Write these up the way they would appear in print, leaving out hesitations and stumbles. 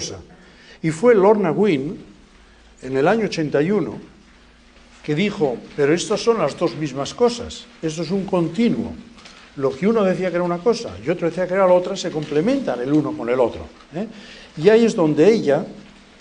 cosa. Y fue Lorna Wynne, en el año 81, que dijo, pero estas son las dos mismas cosas, esto es un continuo. Lo que uno decía que era una cosa y otro decía que era la otra, se complementan el uno con el otro. Y ahí es donde ella,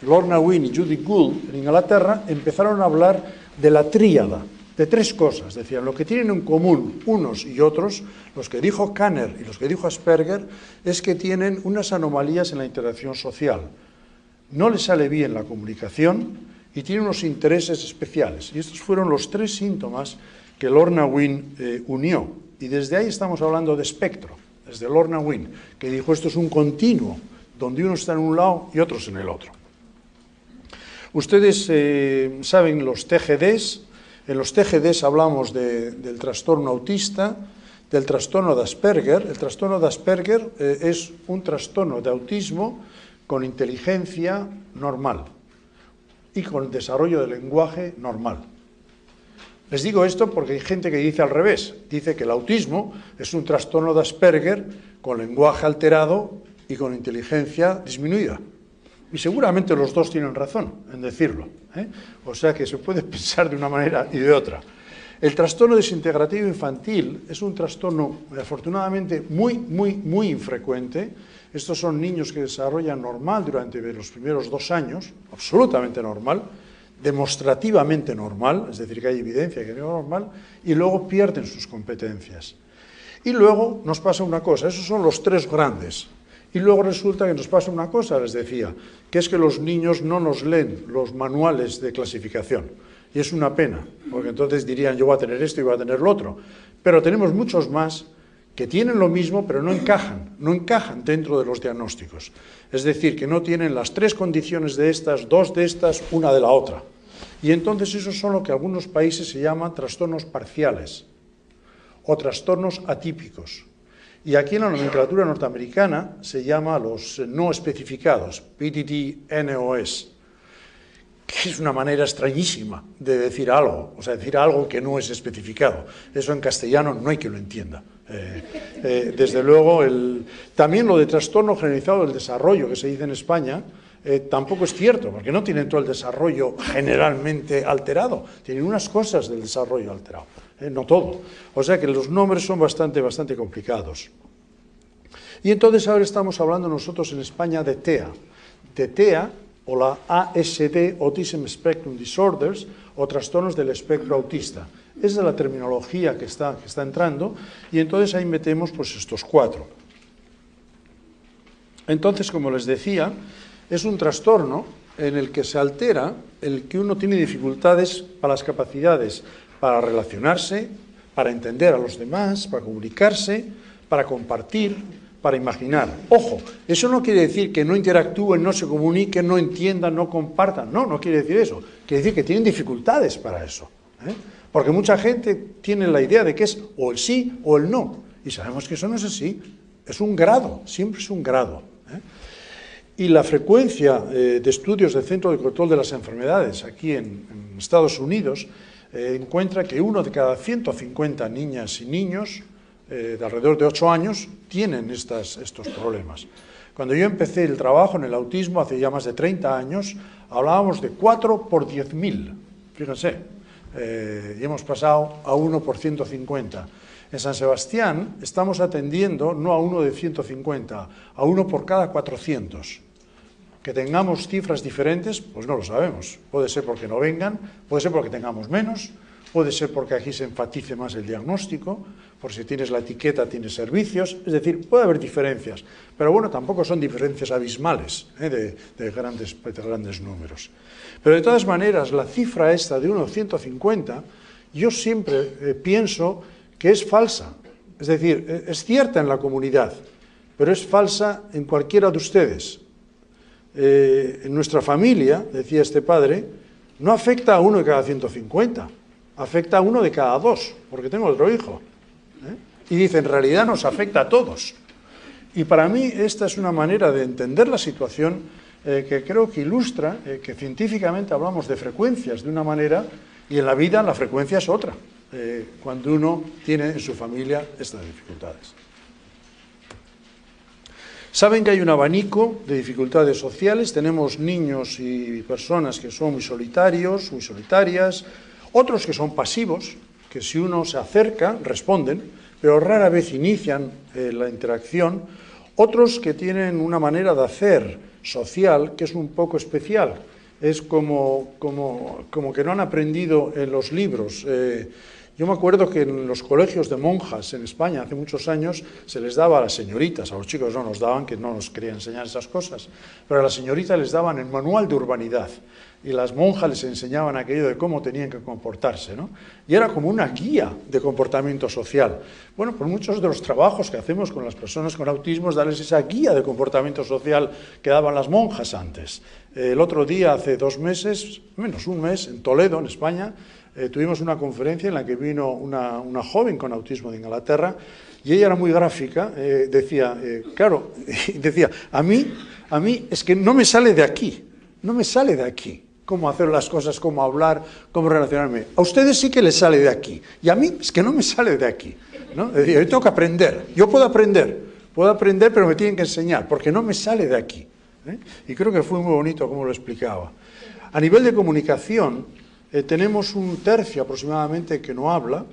Lorna Wynne y Judith Gould, en Inglaterra, empezaron a hablar de la tríada, de tres cosas. Decían, lo que tienen en común unos y otros, los que dijo Kanner y los que dijo Asperger, es que tienen unas anomalías en la interacción social. No les sale bien la comunicación y tienen unos intereses especiales. Y estos fueron los tres síntomas que Lorna Wynne unió. Y desde ahí estamos hablando de espectro, desde Lorna Wynne, que dijo esto es un continuo, donde uno está en un lado y otros en el otro. Ustedes saben los TGDs. En los TGDs hablamos del trastorno autista, del trastorno de Asperger. El trastorno de Asperger es un trastorno de autismo con inteligencia normal y con desarrollo del lenguaje normal. Les digo esto porque hay gente que dice al revés, dice que el autismo es un trastorno de Asperger con lenguaje alterado y con inteligencia disminuida. Y seguramente los dos tienen razón en decirlo, O sea que se puede pensar de una manera y de otra. El trastorno desintegrativo infantil es un trastorno afortunadamente muy infrecuente. Estos son niños que desarrollan normal durante los primeros 2 años, absolutamente normal, demostrativamente normal, es decir, que hay evidencia que es normal, y luego pierden sus competencias. Y luego nos pasa una cosa, esos son los tres grandes. Y luego resulta que nos pasa una cosa, les decía, que es que los niños no nos leen los manuales de clasificación. Y es una pena, porque entonces dirían, yo voy a tener esto y voy a tener lo otro. Pero tenemos muchos más que tienen lo mismo, pero no encajan dentro de los diagnósticos. Es decir, que no tienen las 3 condiciones de estas, 2 de estas, una de la otra. Y entonces esos son lo que algunos países se llaman trastornos parciales o trastornos atípicos. Y aquí en la nomenclatura norteamericana se llama los no especificados, PDD-NOS, que es una manera extrañísima de decir algo, o sea, decir algo que no es especificado. Eso en castellano no hay quien lo entienda. Desde luego, también lo de trastorno generalizado del desarrollo que se dice en España, tampoco es cierto, porque no tienen todo el desarrollo generalmente alterado, tienen unas cosas del desarrollo alterado, no todo. O sea que los nombres son bastante complicados. Y entonces ahora estamos hablando nosotros en España de TEA, o la ASD, Autism Spectrum Disorders, o trastornos del espectro autista. Es de la terminología que está entrando, y entonces ahí metemos pues estos 4. Entonces, como les decía, es un trastorno en el que se altera, el que uno tiene dificultades para las capacidades para relacionarse, para entender a los demás, para comunicarse, para compartir, para imaginar. Ojo, eso no quiere decir que no interactúen, no se comuniquen, no entiendan, no compartan. No quiere decir eso. Quiere decir que tienen dificultades para eso. Porque mucha gente tiene la idea de que es o el sí o el no. Y sabemos que eso no es así. Es un grado, siempre es un grado. Y la frecuencia de estudios del Centro de Control de las Enfermedades aquí en Estados Unidos encuentra que 1 de cada 150 niñas y niños de alrededor de 8 años tienen estos problemas. Cuando yo empecé el trabajo en el autismo hace ya más de 30 años, hablábamos de 4 por 10.000, fíjense, y hemos pasado a 1 por 150. En San Sebastián estamos atendiendo no a 1 de 150, a 1 por cada 400. Que tengamos cifras diferentes, pues no lo sabemos. Puede ser porque no vengan, puede ser porque tengamos menos, puede ser porque aquí se enfatice más el diagnóstico, por si tienes la etiqueta tienes servicios, es decir, puede haber diferencias, pero bueno, tampoco son diferencias abismales de grandes números. Pero de todas maneras, la cifra esta de 1 a 150, yo siempre pienso que es falsa, es decir, es cierta en la comunidad, pero es falsa en cualquiera de ustedes. En nuestra familia, decía este padre, no afecta a 1 de cada 150, afecta a 1 de cada 2, porque tengo otro hijo. Y dice, en realidad nos afecta a todos. Y para mí esta es una manera de entender la situación que creo que ilustra que científicamente hablamos de frecuencias de una manera y en la vida la frecuencia es otra, cuando uno tiene en su familia estas dificultades. Saben que hay un abanico de dificultades sociales, tenemos niños y personas que son muy solitarios, muy solitarias, otros que son pasivos, que si uno se acerca, responden, pero rara vez inician la interacción, otros que tienen una manera de hacer social que es un poco especial, es como que no han aprendido en los libros. Yo me acuerdo que en los colegios de monjas en España, hace muchos años, se les daba a las señoritas, a los chicos no nos daban, que no nos querían enseñar esas cosas, pero a las señoritas les daban el manual de urbanidad, y las monjas les enseñaban aquello de cómo tenían que comportarse, ¿no? Y era como una guía de comportamiento social. Bueno, pues muchos de los trabajos que hacemos con las personas con autismo es darles esa guía de comportamiento social que daban las monjas antes. El otro día, hace 2 meses, menos un mes, en Toledo, en España, tuvimos una conferencia en la que vino una joven con autismo de Inglaterra, y ella era muy gráfica, decía, a mí es que no me sale de aquí, cómo hacer las cosas, cómo hablar, cómo relacionarme. A ustedes sí que les sale de aquí, y a mí es que no me sale de aquí, ¿no? Yo tengo que aprender, yo puedo aprender, pero me tienen que enseñar, porque no me sale de aquí. Y creo que fue muy bonito como lo explicaba. A nivel de comunicación, tenemos 1/3 aproximadamente que no habla,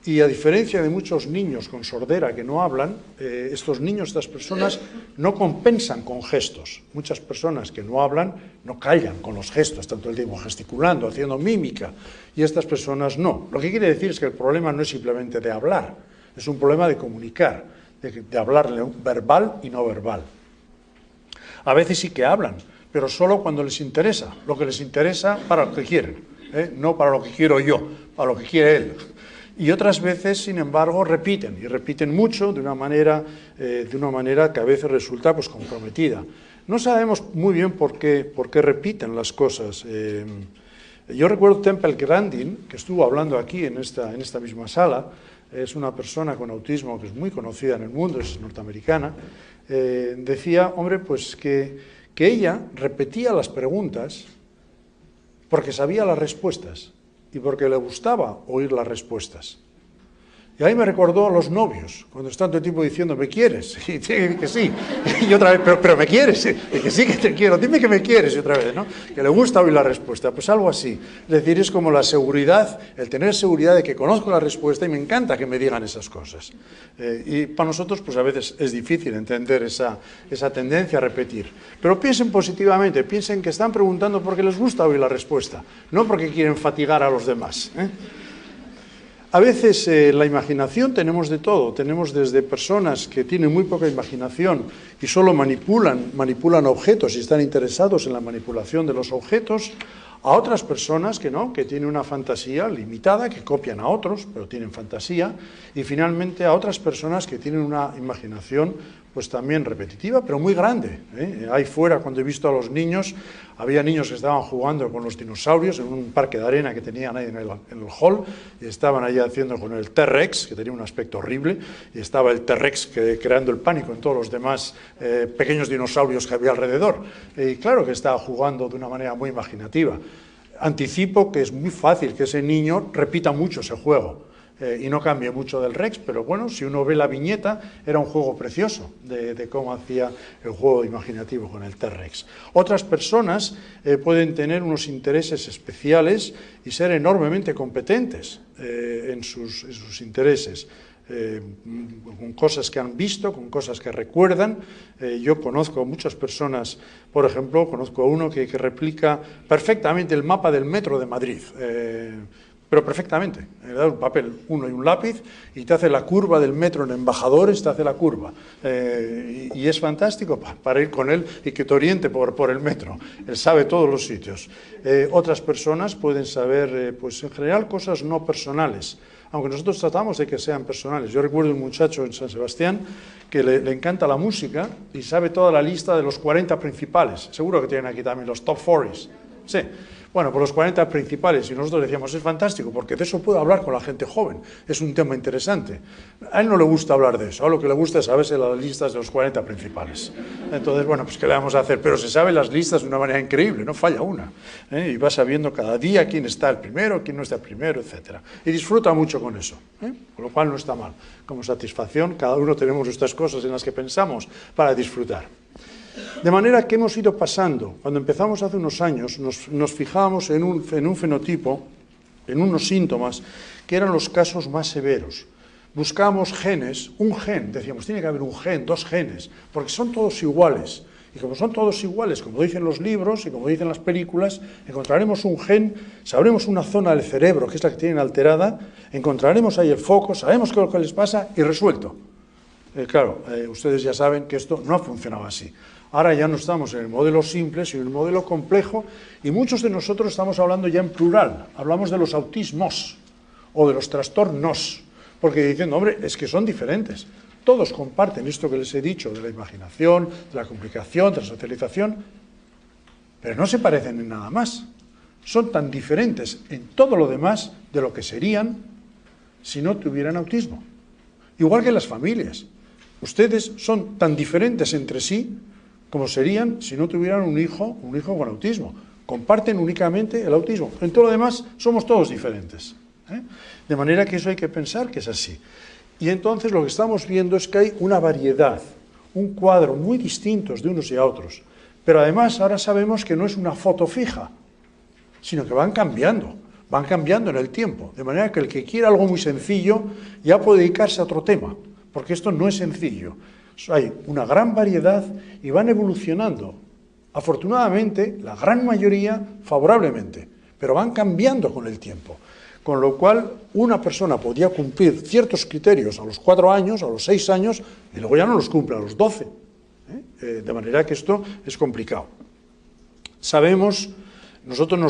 y a diferencia de muchos niños con sordera que no hablan, estos niños, estas personas, no compensan con gestos. Muchas personas que no hablan no callan con los gestos, tanto el tiempo gesticulando, haciendo mímica, y estas personas no. Lo que quiere decir es que el problema no es simplemente de hablar, es un problema de comunicar, de hablar verbal y no verbal. A veces sí que hablan, pero solo cuando les interesa, lo que les interesa para lo que quieren, no para lo que quiero yo, para lo que quiere él. Y otras veces, sin embargo, repiten, y repiten mucho de una manera que a veces resulta pues comprometida. No sabemos muy bien por qué repiten las cosas. Yo recuerdo Temple Grandin, que estuvo hablando aquí en esta misma sala, es una persona con autismo que es muy conocida en el mundo, es norteamericana, decía, hombre, pues que ella repetía las preguntas porque sabía las respuestas y porque le gustaba oír las respuestas. Y ahí me recordó a los novios, cuando están todo el tiempo diciendo, ¿me quieres? Y que sí, y otra vez, pero ¿me quieres? Y que sí que te quiero, dime que me quieres, y otra vez, ¿no? Que le gusta oír la respuesta, pues algo así. Es decir, es como la seguridad, el tener seguridad de que conozco la respuesta y me encanta que me digan esas cosas. Y para nosotros, pues a veces es difícil entender esa tendencia a repetir. Pero piensen positivamente, piensen que están preguntando porque les gusta oír la respuesta, no porque quieren fatigar a los demás, A veces la imaginación tenemos de todo, tenemos desde personas que tienen muy poca imaginación y solo manipulan objetos y están interesados en la manipulación de los objetos, a otras personas que no, que tienen una fantasía limitada, que copian a otros, pero tienen fantasía, y finalmente a otras personas que tienen una imaginación pues también repetitiva, pero muy grande. Ahí fuera, cuando he visto a los niños, había niños que estaban jugando con los dinosaurios en un parque de arena que tenían ahí en el hall, y estaban allí haciendo con el T-Rex, que tenía un aspecto horrible, y estaba el T-Rex creando el pánico en todos los demás pequeños dinosaurios que había alrededor. Y claro que estaba jugando de una manera muy imaginativa. Anticipo que es muy fácil que ese niño repita mucho ese juego. Y no cambie mucho del Rex, pero bueno, si uno ve la viñeta, era un juego precioso de cómo hacía el juego imaginativo con el T-Rex. Otras personas pueden tener unos intereses especiales y ser enormemente competentes en sus intereses, con cosas que han visto, con cosas que recuerdan. Yo conozco a muchas personas, por ejemplo, conozco a uno que replica perfectamente el mapa del metro de Madrid, pero perfectamente. Le das un papel, uno y un lápiz, y te hace la curva del metro en Embajadores, te hace la curva. Y es fantástico para ir con él y que te oriente por el metro. Él sabe todos los sitios. Otras personas pueden saber, pues en general, cosas no personales, aunque nosotros tratamos de que sean personales. Yo recuerdo un muchacho en San Sebastián que le encanta la música y sabe toda la lista de los 40 principales. Seguro que tienen aquí también los top 40s. Sí. Bueno, por los 40 principales, y nosotros decíamos, es fantástico, porque de eso puedo hablar con la gente joven, es un tema interesante. A él no le gusta hablar de eso, a lo que le gusta es saberse las listas de los 40 principales. Entonces, bueno, pues ¿qué le vamos a hacer? Pero se sabe las listas de una manera increíble, no falla una. Y va sabiendo cada día quién está el primero, quién no está el primero, etc. Y disfruta mucho con eso, con lo cual no está mal. Como satisfacción, cada uno tenemos nuestras cosas en las que pensamos para disfrutar. De manera que hemos ido pasando, cuando empezamos hace unos años, nos fijábamos en un fenotipo, en unos síntomas, que eran los casos más severos. Buscábamos genes, un gen, decíamos, tiene que haber un gen, 2 genes, porque son todos iguales. Y como son todos iguales, como dicen los libros y como dicen las películas, encontraremos un gen, sabremos una zona del cerebro, que es la que tienen alterada, encontraremos ahí el foco, sabemos qué es lo que les pasa y resuelto. Claro, ustedes ya saben que esto no ha funcionado así. Ahora ya no estamos en el modelo simple, sino en el modelo complejo, y muchos de nosotros estamos hablando ya en plural. Hablamos de los autismos o de los trastornos, porque diciendo, hombre, es que son diferentes. Todos comparten esto que les he dicho, de la imaginación, de la comunicación, de la socialización, pero no se parecen en nada más. Son tan diferentes en todo lo demás de lo que serían si no tuvieran autismo. Igual que las familias. Ustedes son tan diferentes entre sí como serían si no tuvieran un hijo con autismo. Comparten únicamente el autismo. En todo lo demás somos todos diferentes. De manera que eso hay que pensar que es así. Y entonces lo que estamos viendo es que hay una variedad, un cuadro muy distintos de unos y a otros. Pero además ahora sabemos que no es una foto fija, sino que van cambiando en el tiempo. De manera que el que quiera algo muy sencillo ya puede dedicarse a otro tema, porque esto no es sencillo. Hay una gran variedad y van evolucionando. Afortunadamente, la gran mayoría favorablemente, pero van cambiando con el tiempo. Con lo cual, una persona podría cumplir ciertos criterios a los 4 años, a los 6 años, y luego ya no los cumple a los 12. De manera que esto es complicado. Sabemos, nosotros nos